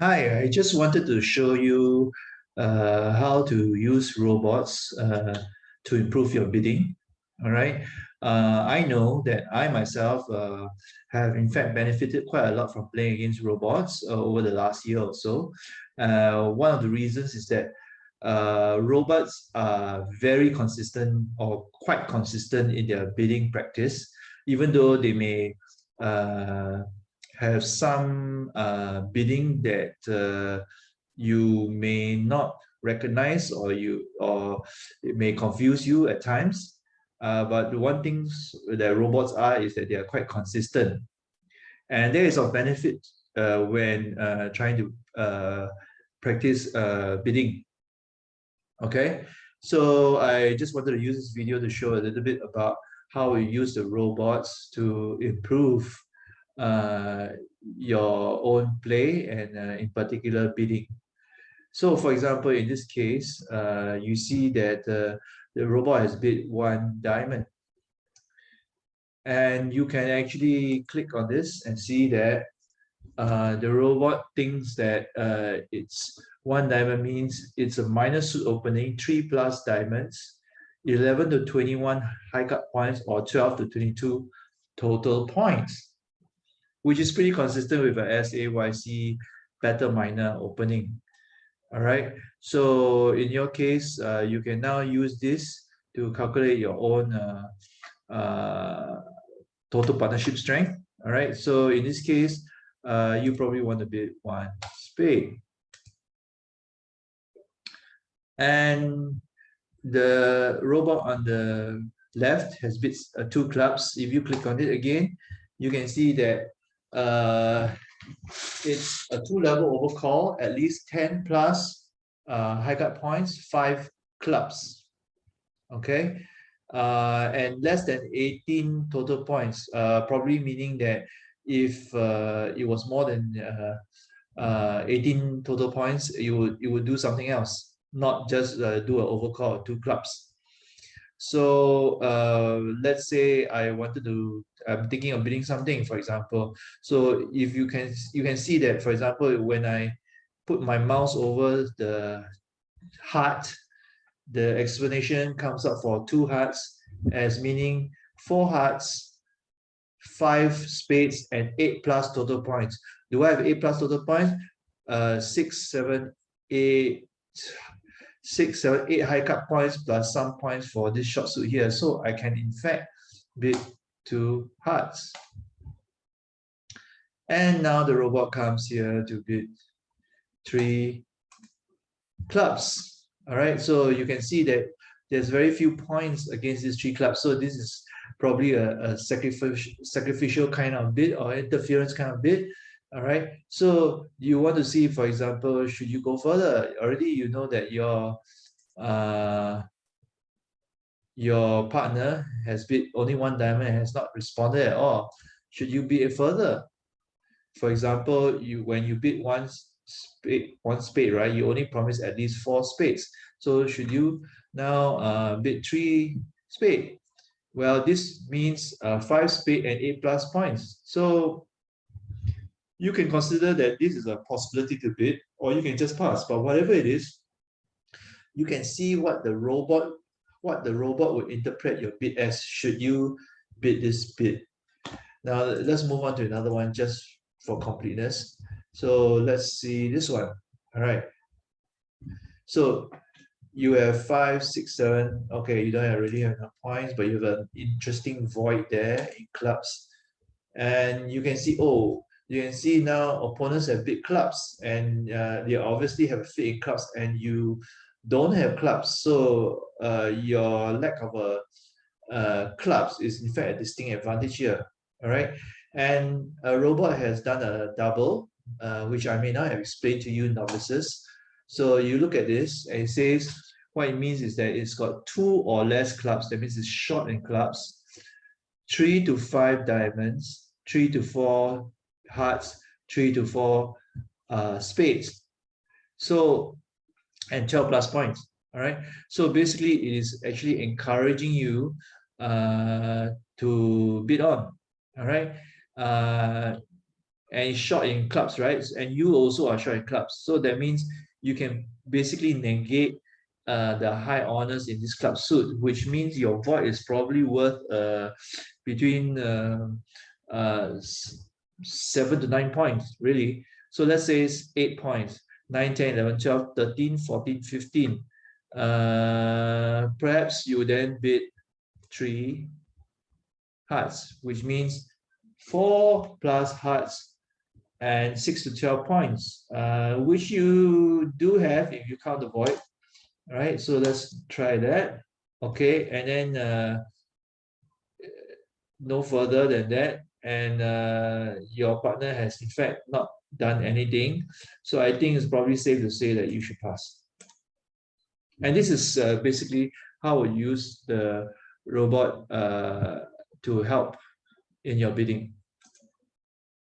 Hi, I just wanted to show you how to use robots to improve your bidding. All right. I know that I myself have in fact benefited quite a lot from playing against robots over the last year or so. One of the reasons is that robots are very consistent or quite consistent in their bidding practice, even though they may uh, have some bidding that you may not recognize or it may confuse you at times. But the one thing that robots are is that they are quite consistent, and there is of benefit when trying to practice bidding. Okay, so I just wanted to use this video to show a little bit about how we use the robots to improve uh, your own play and in particular bidding. So for example, in this case, you see that the robot has bid one diamond, and you can actually click on this and see that the robot thinks that it's one diamond means it's a minor suit opening, 3 plus diamonds, 11 to 21 high cut points, or 12 to 22 total points, which is pretty consistent with a SAYC better minor opening. All right. So in your case, you can now use this to calculate your own total partnership strength. All right. So in this case, you probably want to bid one spade. And the robot on the left has bid two clubs. If you click on it again, you can see that it's a two-level overcall, at least 10 plus high cut points, 5 clubs. Okay, and less than 18 total points, probably meaning that if it was more than 18 total points, you would do something else, not just do an overcall of 2 clubs. So let's say I'm thinking of bidding something, for example. So if you can see that, for example, when I put my mouse over the heart, the explanation comes up for 2 hearts, as meaning 4 hearts, 5 spades, and 8 plus total points. Do I have 8 plus total points? 6, 7, 8, 6, 7, 8 high cut points plus some points for this short suit here. So I can in fact bid 2 hearts. And now the robot comes here to bid 3 clubs. All right, so you can see that there's very few points against these 3 clubs. So this is probably a sacrificial kind of bid or interference kind of bid. All right, so you want to see, for example, should you go further? Already you know that your partner has bid only one diamond and has not responded at all. Should you bid it further? For example, when you bid one spade, right, you only promise at least 4 spades. So should you now bid 3 spade? Well, this means 5 spade and 8 plus points. So you can consider that this is a possibility to bid, or you can just pass. But whatever it is, you can see what the robot would interpret your bid as should you bid this bid. Now let's move on to another one just for completeness. So let's see this one. All right. So you have 5, 6, 7. Okay, you don't really have enough points, but you have an interesting void there in clubs. And you can see, you can see now opponents have big clubs, and they obviously have a fit in clubs, and you don't have clubs. So your lack of clubs is in fact a distinct advantage here. All right, and a robot has done a double, which I may not have explained to you novices. So you look at this and it says what it means is that it's got 2 or less clubs. That means it's short in clubs. 3 to 5 diamonds, 3 to 4 hearts, 3 to 4 spades. So, and 12 plus points. All right. So basically, it is actually encouraging you to bid on. All right. and it's short in clubs, right? And you also are short in clubs. So that means you can basically negate the high honors in this club suit, which means your void is probably worth between 7 to 9 points, really. So let's say it's 8 points, 9, 10, 11, 12, 13, 14, 15. Perhaps you then bid 3 hearts, which means 4 plus hearts and 6 to 12 points, which you do have if you count the void. All right, so let's try that. Okay, and then no further than that, and your partner has in fact not done anything. So I think it's probably safe to say that you should pass. And this is basically how we use the robot to help in your bidding.